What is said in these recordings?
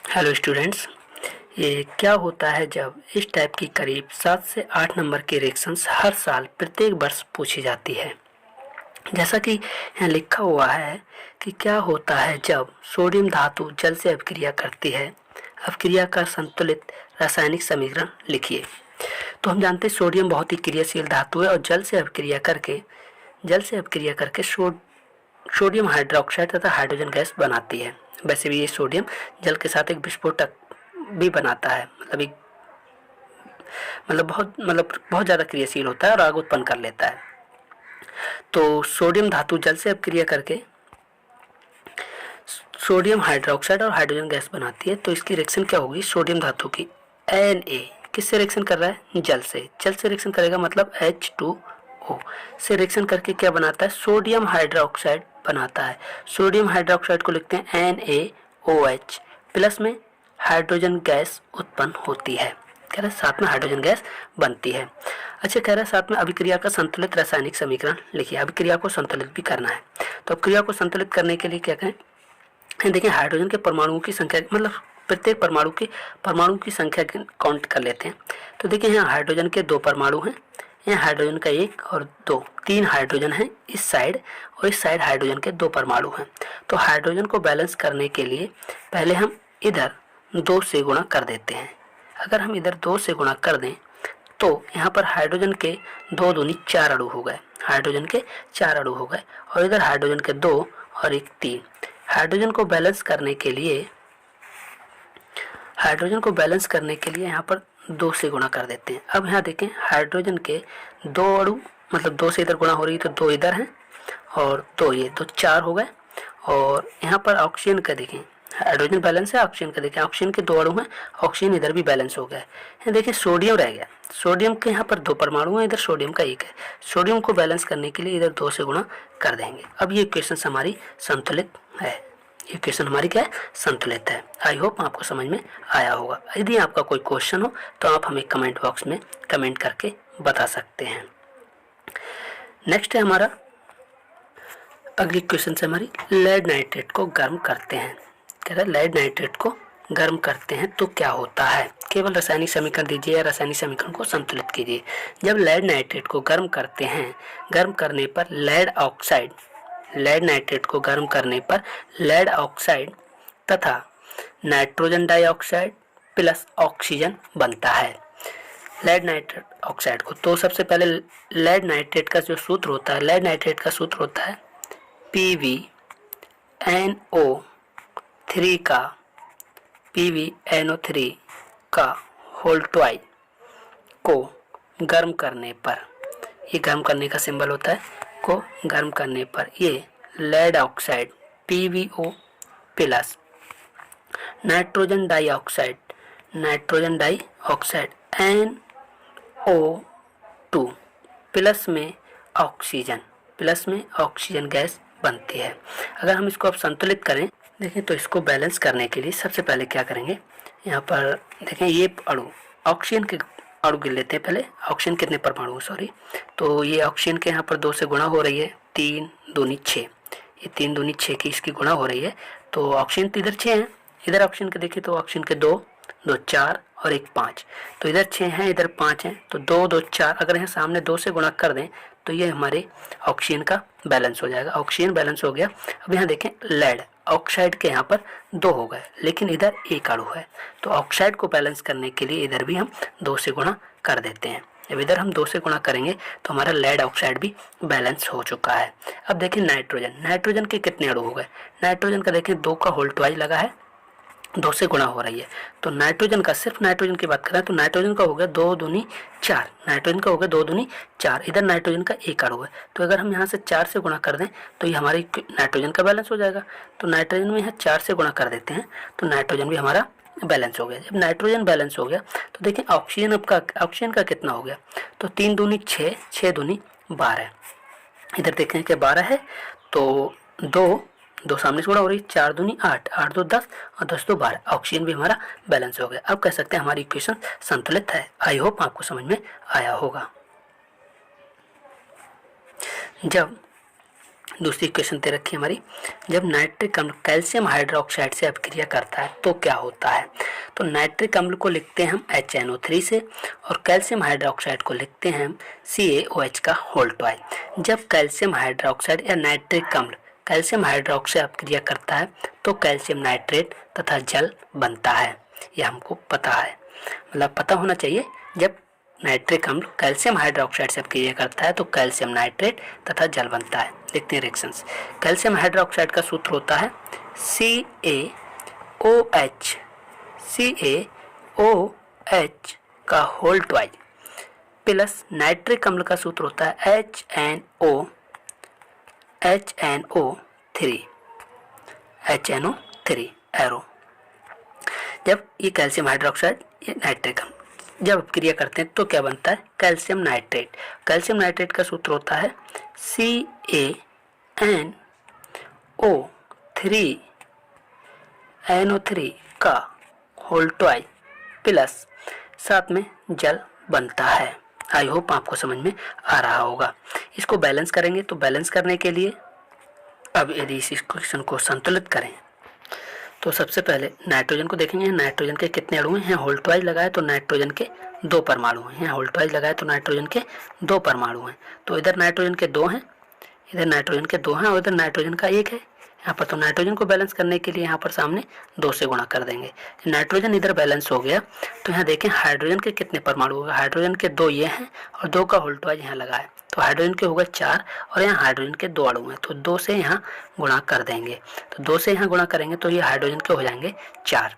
Hello students, ये क्या होता है जब इस टाइप की करीब 7 से 8 नंबर की रिएक्शंस हर साल प्रत्येक वर्ष पूछी जाती है। जैसा कि यहाँ लिखा हुआ है कि क्या होता है जब सोडियम धातु जल से अभिक्रिया करती है। अभिक्रिया का संतुलित रासायनिक समीकरण लिखिए। तो हम जानते हैं सोडियम बहुत ही क्रियाशील धातु है और जल से अभिक्रिया करके सोडियम हाइड्रोक्साइड तथा हाइड्रोजन गैस बनाती है। वैसे भी ये सोडियम जल के साथ एक विस्फोटक भी बनाता है, बहुत ज़्यादा क्रियाशील होता है और आग उत्पन्न कर लेता है। तो सोडियम धातु जल से अभिक्रिया करके सोडियम हाइड्रोक्साइड और हाइड्रोजन गैस बनाती है। तो इसकी रिएक्शन क्या होगी? सोडियम धातु की Na किससे रिएक्शन कर रहा है? जल से रिएक्शन करेगा, मतलब H2O से रिएक्शन करके क्या बनाता है? सोडियम हाइड्रोक्साइड बनाता है। सोडियम हाइड्रोक्साइड को लिखते हैं NaOH, प्लस में हाइड्रोजन गैस उत्पन्न होती है। कह रहा है साथ में हाइड्रोजन गैस बनती है। अच्छा, कह रहा है साथ में अभिक्रिया का संतुलित रासायनिक समीकरण लिखिए। अभिक्रिया को संतुलित भी करना है, तो अभिक्रिया को संतुलित करने के लिए क्या करें? देखिए, हाइड्रोजन के परमाणुओं की संख्या, प्रत्येक परमाणु की संख्या काउंट कर लेते हैं। तो देखिए, यहाँ हाइड्रोजन के 2 परमाणु हैं, यहाँ हाइड्रोजन का 1 और 2, 3 हाइड्रोजन हैं इस साइड, और इस साइड हाइड्रोजन के 2 परमाणु हैं। तो हाइड्रोजन को बैलेंस करने के लिए पहले हम इधर 2 से गुणा कर देते हैं। अगर हम इधर 2 से गुणा कर दें तो यहाँ पर हाइड्रोजन के 2 दूनी 4 अणु हो गए, और इधर हाइड्रोजन के 2 और 1 3। हाइड्रोजन को बैलेंस करने के लिए यहाँ पर 2 से गुणा कर देते हैं। अब यहाँ देखें, हाइड्रोजन के 2 अणु, 2 से इधर गुणा हो रही है तो 2 इधर हैं और 2 ये, तो 4 हो गए। और यहाँ पर ऑक्सीजन का देखें, हाइड्रोजन बैलेंस है, ऑक्सीजन का देखें, ऑक्सीजन के 2 अणु हैं, ऑक्सीजन इधर भी बैलेंस हो गया है। यहाँ देखिए, सोडियम रह गया, सोडियम के यहाँ पर 2 परमाणु हैं, इधर सोडियम का 1 है। सोडियम को बैलेंस करने के लिए इधर 2 से गुणा कर देंगे। अब ये इक्वेशन हमारी संतुलित है, इक्वेशन हमारी क्या है? संतुलित है। आई होप आपको समझ में आया होगा। यदि आपका कोई क्वेश्चन हो तो आप हमें कमेंट बॉक्स में कमेंट करके बता सकते हैं। नेक्स्ट है हमारा, अगली क्वेश्चन से हमारी, लेड नाइट्रेट को गर्म करते हैं। कह रहा है लेड नाइट्रेट को गर्म करते हैं तो क्या होता है? केवल रासायनिक समीकरण दीजिए या रासायनिक समीकरण को संतुलित कीजिए। जब लेड नाइट्रेट को गर्म करते हैं, गर्म करने पर लेड नाइट्रेट को गर्म करने पर लेड ऑक्साइड तथा नाइट्रोजन डाइऑक्साइड प्लस ऑक्सीजन बनता है। लेड नाइट्रेट ऑक्साइड को, तो सबसे पहले लेड नाइट्रेट का जो सूत्र होता है, लेड नाइट्रेट का सूत्र होता है PbNO3 का होल ट्वाइस को गर्म करने पर, ये गर्म करने का सिंबल होता है, को गर्म करने पर ये lead oxide PbO plus nitrogen dioxide NO2 plus में ऑक्सीजन गैस बनती है। अगर हम इसको अब संतुलित करें, देखें तो इसको बैलेंस करने के लिए सबसे पहले क्या करेंगे, यहाँ पर देखें ये अणु, ऑक्सीजन के अणु गिन लेते हैं पहले। ऑक्सीजन कितने परमाणु, तो ये ऑक्सीजन के यहाँ पर 2 से गुणा हो रही है, 3 दूनी 6, ये 3 दूनी 6 की इसकी गुणा हो रही है। तो ऑक्सीजन तो इधर 6 हैं, इधर ऑक्सीजन के देखें तो ऑक्सीजन के 2 4 और 1 5, तो इधर 6 हैं, इधर 5 हैं, तो 2 2 4। अगर यहाँ सामने 2 से गुणा कर दें तो ये हमारे ऑक्सीजन का बैलेंस हो जाएगा। ऑक्सीजन बैलेंस हो गया। अब यहाँ देखें, लेड ऑक्साइड के यहाँ पर 2 हो गए, लेकिन इधर 1 अणु है, तो ऑक्साइड को बैलेंस करने के लिए इधर भी हम 2 से गुणा कर देते हैं। जब इधर हम 2 से गुणा करेंगे तो हमारा लेड ऑक्साइड भी बैलेंस हो चुका है। अब देखें नाइट्रोजन के कितने अणु हो गए? नाइट्रोजन का देखें 2 का होल ट्वाइस लगा है, 2 से गुणा हो रही है। तो नाइट्रोजन का, सिर्फ नाइट्रोजन की बात करें तो नाइट्रोजन का हो गया 2 दूनी 4, इधर नाइट्रोजन का 1 अणु है, तो अगर हम यहाँ से 4 से गुणा कर दें तो ये हमारी नाइट्रोजन का बैलेंस हो जाएगा। तो नाइट्रोजन में यहाँ 4 से गुणा कर देते हैं तो नाइट्रोजन भी हमारा बैलेंस हो गया। जब नाइट्रोजन बैलेंस हो गया तो देखें ऑक्सीजन का कितना हो गया, तो 3 दूनी 6, 6 दूनी 12, इधर देखें कि 12 है, तो 2 सामने से गुणा हो रही, 4 दूनी 8, 8 2 10 और 10 2 12, ऑक्सीजन भी हमारा बैलेंस हो गया। अब कह सकते हैं हमारी इक्वेशन संतुलित है। आई होप आपको समझ में आया होगा। जब दूसरी इक्वेशन दे रखी है हमारी, जब नाइट्रिक अम्ल कैल्शियम हाइड्रोक्साइड से अभिक्रिया करता है तो क्या होता है। तो नाइट्रिक अम्ल को लिखते हैं हम HNO3 से और कैल्शियम हाइड्रोक्साइड को लिखते हैं हम CaOH का होल ट्वाइस। जब कैल्शियम हाइड्रोक्साइड या नाइट्रिक अम्ल कैल्शियम हाइड्रोक्साइड अभिक्रिया करता है तो कैल्शियम नाइट्रेट तथा जल बनता है। यह हमको पता है, मतलब पता होना चाहिए। जब नाइट्रिक अम्ल कैल्शियम हाइड्रोक्साइड से अभिक्रिया करता है तो कैल्शियम नाइट्रेट तथा जल बनता है। देखते हैं रिएक्शंस। कैल्शियम हाइड्रोक्साइड का सूत्र होता है CaOH का होल ट्वाइस प्लस नाइट्रिक अम्ल का सूत्र होता है HNO3 एरो। जब ये कैल्शियम हाइड्रोक्साइड ये नाइट्रिक अम्ल जब अभिक्रिया करते हैं तो क्या बनता है, कैल्शियम नाइट्रेट। कैल्शियम नाइट्रेट का सूत्र होता है CaNO3 का होल ट्वाइस प्लस साथ में जल बनता है। आई होप आपको समझ में आ रहा होगा। इसको बैलेंस करेंगे तो बैलेंस करने के लिए अब यदि इस इक्वेशन को संतुलित करें तो सबसे पहले नाइट्रोजन को देखेंगे। नाइट्रोजन के कितने अणु हैं, होल ट्वाइस लगाए तो नाइट्रोजन के 2 परमाणु हैं। होल ट्वाइस लगाए तो नाइट्रोजन के 2 परमाणु हैं। तो इधर नाइट्रोजन के 2 हैं, इधर नाइट्रोजन के 2 हैं और इधर नाइट्रोजन का 1 है। यहाँ पर तो नाइट्रोजन को बैलेंस करने के लिए यहाँ पर सामने 2 से गुणा कर देंगे। नाइट्रोजन इधर बैलेंस हो गया तो यहाँ देखें हाइड्रोजन के कितने परमाणु होगा। हाइड्रोजन के 2 ये हैं और 2 का होल ट्वाइस यहाँ लगाए तो हाइड्रोजन के होगा 4 और यहाँ हाइड्रोजन के 2 अणु हैं तो 2 से यहाँ गुणा कर देंगे। तो 2 से यहाँ गुणा करेंगे तो ये हाइड्रोजन के हो जाएंगे 4,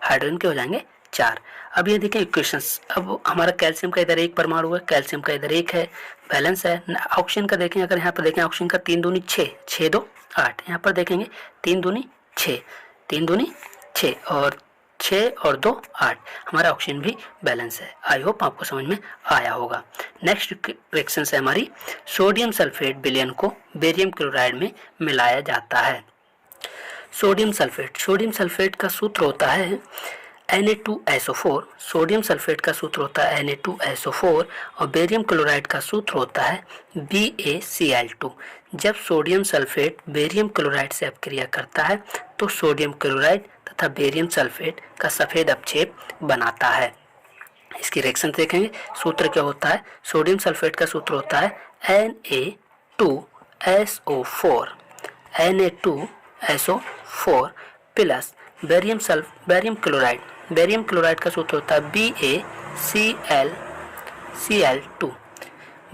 हाइड्रोजन के हो जाएंगे 4। अब ये देखें इक्वेशंस। अब हमारा कैल्शियम का इधर 1 परमाणु है, कैल्शियम का इधर 1 है, बैलेंस है। ऑक्सीजन का देखें, अगर यहाँ पर देखें ऑक्सीजन का 3 दूनी 6, 6 2 8। यहाँ पर देखेंगे 3 दूनी 6, 3 दूनी 6 और 6 और 2 8। हमारा ऑक्सीजन भी बैलेंस है। आई होप आपको समझ में आया होगा। नेक्स्ट रिएक्शन है हमारी, सोडियम सल्फेट विलयन को बेरियम क्लोराइड में मिलाया जाता है। सोडियम सल्फेट का सूत्र होता है Na2SO4। सोडियम सल्फेट का सूत्र होता है Na2SO4 और बेरियम क्लोराइड का सूत्र होता है BaCl2। जब सोडियम सल्फेट बेरियम क्लोराइड से अभिक्रिया करता है तो सोडियम क्लोराइड तथा बेरियम सल्फेट का सफ़ेद अपक्षेप बनाता है। इसकी रिएक्शन देखेंगे। सूत्र क्या होता है, सोडियम सल्फेट का सूत्र होता है Na2SO4 प्लस बेरियम क्लोराइड का सूत्र होता है BaCl2।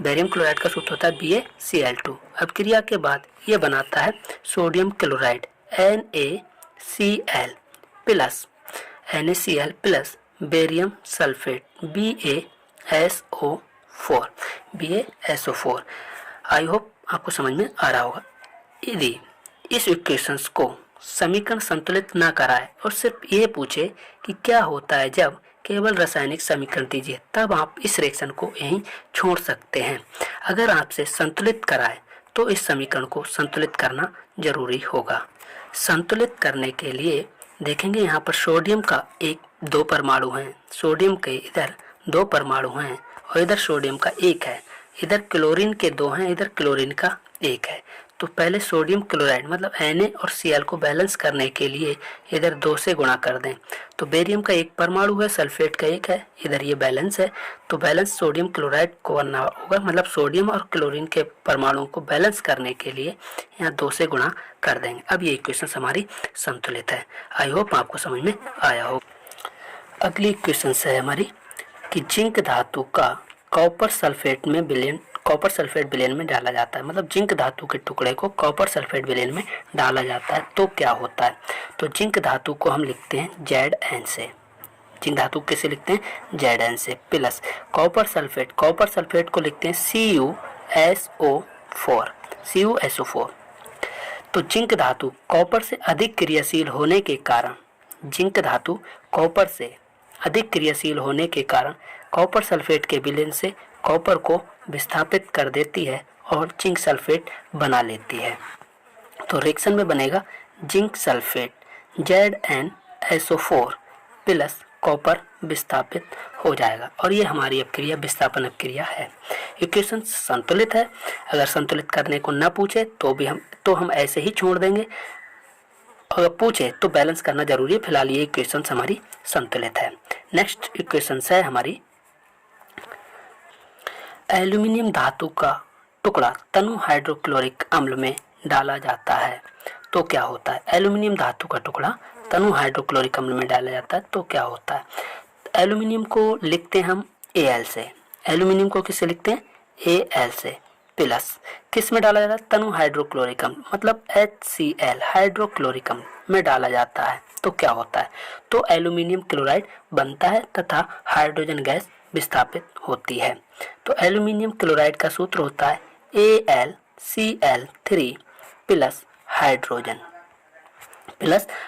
बेरियम क्लोराइड का सूत्र होता है BaCl2। अब क्रिया के बाद ये बनाता है sodium chloride NaCl plus barium sulphate BaSO4। I hope आपको समझ में आ रहा होगा। यदि इस इक्वेशंस को समीकरण संतुलित ना कराए और सिर्फ ये पूछे कि क्या होता है जब केवल रासायनिक समीकरण दीजिए, तब आप इस रिएक्शन को यहीं छोड़ सकते हैं। अगर आपसे संतुलित कराए तो इस समीकरण को संतुलित करना जरूरी होगा। संतुलित करने के लिए देखेंगे यहाँ पर सोडियम का 2 परमाणु हैं, सोडियम के इधर 2 परमाणु हैं और इधर सोडियम का 1 है, इधर क्लोरीन के 2 हैं, इधर क्लोरीन का 1 है। तो पहले सोडियम क्लोराइड मतलब Na और Cl को बैलेंस करने के लिए इधर 2 से गुणा कर दें। तो बेरियम का 1 परमाणु है, सल्फेट का 1 है, इधर ये बैलेंस है तो बैलेंस सोडियम क्लोराइड को बनना होगा। मतलब सोडियम और क्लोरीन के परमाणुओं को बैलेंस करने के लिए यहाँ 2 से गुणा कर देंगे। अब ये इक्वेशन हमारी संतुलित है। आई होप आपको समझ में आया हो। अगली इक्वेशन है हमारी कि जिंक धातु का कॉपर सल्फेट विलयन में डाला जाता है। मतलब जिंक धातु के टुकड़े को कॉपर सल्फेट विलयन में डाला जाता है तो क्या होता है। तो जिंक धातु को हम लिखते हैं Zn से। जिंक धातु कैसे लिखते हैं, Zn से प्लस कॉपर सल्फेट को लिखते हैं CuSO4। तो जिंक धातु कॉपर से अधिक क्रियाशील होने के कारण कॉपर सल्फेट के विलयन से कॉपर को विस्थापित कर देती है और जिंक सल्फेट बना लेती है। तो रिएक्शन में बनेगा zinc sulphate ZnSO4 plus copper विस्थापित हो जाएगा और ये हमारी अपक्रिया विस्थापन अपक्रिया है। इक्वेशन संतुलित है। अगर संतुलित करने को न पूछे तो हम ऐसे ही छोड़ देंगे, अगर पूछे तो बैलेंस करना जरूरी है। फिलहाल ये इक्वेशन हमारी संतुलित है। नेक्स्ट इक्वेशन है हमारी, एल्यूमिनियम धातु का टुकड़ा तनु हाइड्रोक्लोरिक अम्ल में डाला जाता है तो क्या होता है। एल्यूमिनियम धातु का टुकड़ा तनु हाइड्रोक्लोरिक अम्ल में डाला जाता है तो क्या होता है। एल्यूमिनियम को लिखते हैं हम Al से, एल्यूमिनियम को किससे लिखते हैं, Al से, प्लस किस में डाला जाता है, तनु हाइड्रोक्लोरिक अम्ल मतलब HCl हाइड्रोक्लोरिक अम्ल में डाला जाता है तो क्या होता है। तो एल्यूमिनियम क्लोराइड बनता है तथा हाइड्रोजन गैस विस्थापित होती है। तो एल्यूमिनियम क्लोराइड का सूत्र होता है AlCl3 plus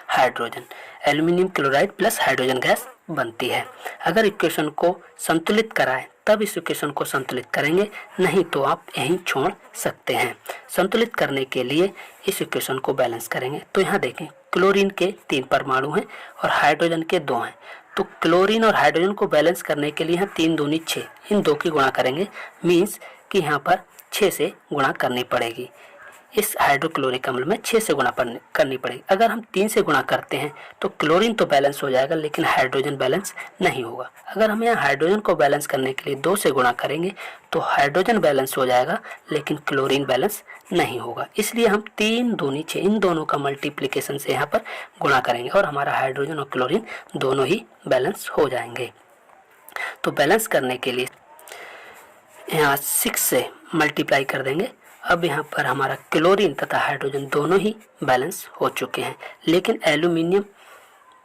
hydrogen aluminium chloride plus hydrogen gas बनती है। अगर इक्वेशन को संतुलित कराएं तब इस इक्वेशन को संतुलित करेंगे, नहीं तो आप यहीं छोड़ सकते हैं। संतुलित करने के लिए इस इक्वेशन को बैलेंस करेंगे तो यहाँ देखें क्लोरीन के 3 परमाणु हैं और हाइड्रोजन के 2 हैं। तो क्लोरीन और हाइड्रोजन को बैलेंस करने के लिए यहाँ 3 दूनी 6, इन 2 की गुणा करेंगे, मीन्स कि यहाँ पर 6 से गुणा करनी पड़ेगी। इस हाइड्रोक्लोरिक अम्ल में 6 से गुणा करनी पड़ेगी। अगर हम 3 से गुणा करते हैं तो क्लोरीन तो बैलेंस हो जाएगा लेकिन हाइड्रोजन बैलेंस नहीं होगा। अगर हम यहाँ हाइड्रोजन को बैलेंस करने के लिए 2 से गुणा करेंगे तो हाइड्रोजन बैलेंस हो जाएगा लेकिन क्लोरीन बैलेंस नहीं होगा। इसलिए हम 3 दूनी 6 इन दोनों का मल्टीप्लिकेशन से यहाँ पर गुणा करेंगे और हमारा हाइड्रोजन और क्लोरीन दोनों ही बैलेंस हो जाएंगे। तो बैलेंस करने के लिए यहाँ 6 से मल्टीप्लाई कर देंगे। अब यहाँ पर हमारा क्लोरीन तथा हाइड्रोजन दोनों ही बैलेंस हो चुके हैं, लेकिन एल्यूमिनियम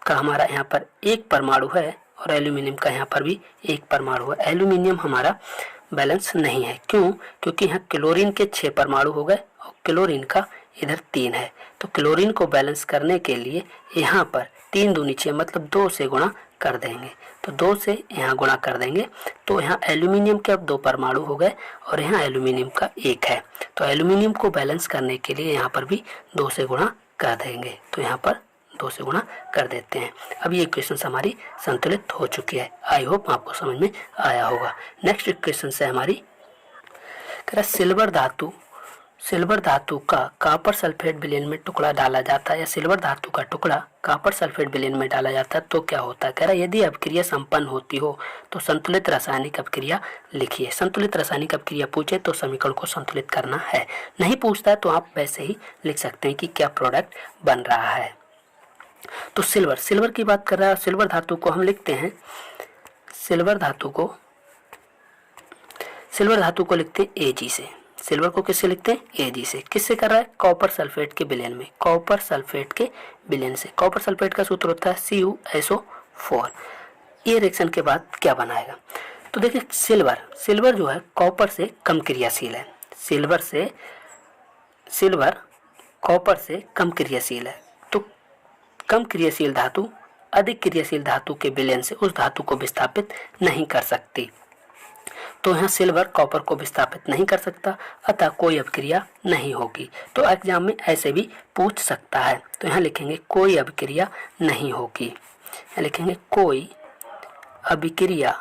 का हमारा यहाँ पर 1 परमाणु है और एल्यूमिनियम का यहाँ पर भी 1 परमाणु है। एल्यूमिनियम हमारा बैलेंस नहीं है, क्यों, क्योंकि यहाँ क्लोरीन के 6 परमाणु हो गए और क्लोरीन का इधर 3 है। तो क्लोरीन को बैलेंस करने के लिए यहाँ पर 3 दूनी 6 मतलब 2 से गुणा कर देंगे। तो 2 से यहाँ गुणा कर देंगे तो यहाँ एल्यूमिनियम के अब 2 परमाणु हो गए और यहाँ एल्यूमिनियम का 1 है। तो एल्यूमिनियम को बैलेंस करने के लिए यहाँ पर भी 2 से गुणा कर देंगे। तो यहाँ पर 2 से गुणा कर देते हैं। अब ये इक्वेशन हमारी संतुलित हो चुकी है। आई होप आपको समझ में आया होगा। नेक्स्ट इक्वेशन से हमारी सिल्वर धातु का कॉपर सल्फेट विलयन में टुकड़ा डाला जाता है या सिल्वर धातु का टुकड़ा कॉपर सल्फेट विलयन में डाला जाता है तो क्या होता है। कह रहा है यदि अपक्रिया संपन्न होती हो तो संतुलित रासायनिक अपक्रिया लिखिए। संतुलित रासायनिक अपक्रिया पूछे तो समीकरण को संतुलित करना है, नहीं पूछता है तो आप वैसे ही लिख सकते हैं कि क्या प्रोडक्ट बन रहा है। तो सिल्वर की बात कर रहा है। सिल्वर धातु को हम लिखते हैं, सिल्वर धातु को लिखते हैं Ag से। सिल्वर को किससे लिखते हैं, Ag से। किससे कर रहा है, कॉपर सल्फेट के विलयन में, कॉपर सल्फेट के विलयन से। कॉपर सल्फेट का सूत्र होता है CuSO4। ये रिएक्शन के बाद क्या बनाएगा, तो देखिए सिल्वर जो है कॉपर से कम क्रियाशील है। सिल्वर कॉपर से कम क्रियाशील है, तो कम क्रियाशील धातु अधिक क्रियाशील धातु के विलयन से उस धातु को विस्थापित नहीं कर सकती। तो यहाँ सिल्वर कॉपर को विस्थापित नहीं कर सकता, अतः कोई अभिक्रिया नहीं होगी। तो एग्जाम में ऐसे भी पूछ सकता है। तो यहाँ लिखेंगे कोई अभिक्रिया नहीं होगी, लिखेंगे कोई अभिक्रिया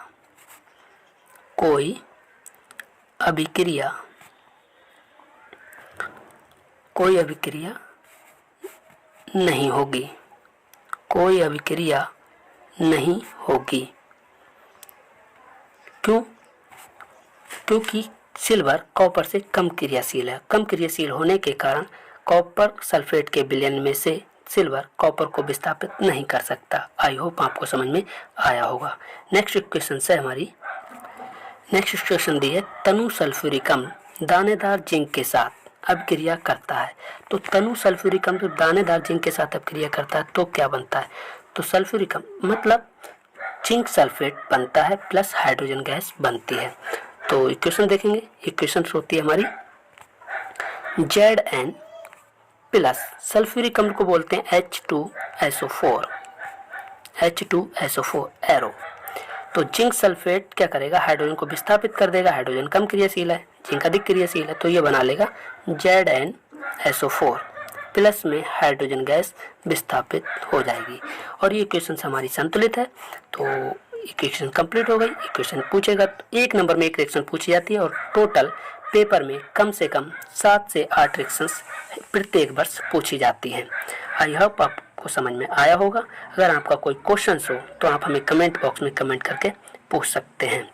नहीं होगी, कोई अभिक्रिया नहीं होगी। क्यों, क्योंकि सिल्वर कॉपर से कम क्रियाशील है। कम क्रियाशील होने के कारण कॉपर सल्फेट के विलयन में से सिल्वर कॉपर को विस्थापित नहीं कर सकता। आई होप आपको समझ में आया होगा। नेक्स्ट इक्वेशन से हमारी नेक्स्ट इक्वेशन दी है, तनु सल्फ्यूरिक अम्ल दानेदार जिंक के साथ अभिक्रिया करता है। तो तनु सल्फ्यूरिक अम्ल दानेदार जिंक के साथ अभिक्रिया करता है तो क्या बनता है, तो सल्फ्यूरिक अम्ल मतलब जिंक सल्फेट बनता है प्लस हाइड्रोजन गैस बनती है। तो इक्वेशन देखेंगे, इक्वेशन होती है हमारी Zn प्लस सल्फ्यूरिक अम्ल को बोलते हैं H2SO4 एरो। तो जिंक सल्फेट क्या करेगा, हाइड्रोजन को विस्थापित कर देगा। हाइड्रोजन कम क्रियाशील है, जिंक अधिक क्रियाशील है, तो ये बना लेगा ZnSO4 प्लस में हाइड्रोजन गैस विस्थापित हो जाएगी। और ये इक्वेशन हमारी संतुलित है। तो इक्वेशन कंप्लीट हो गई। इक्वेशन पूछेगा तो 1 नंबर में एक रिएक्शन पूछी जाती है और टोटल पेपर में कम से कम 7 से 8 रिएक्शंस प्रत्येक वर्ष पूछी जाती हैं। आई होप आपको समझ में आया होगा। अगर आपका कोई क्वेश्चन हो तो आप हमें कमेंट बॉक्स में कमेंट करके पूछ सकते हैं।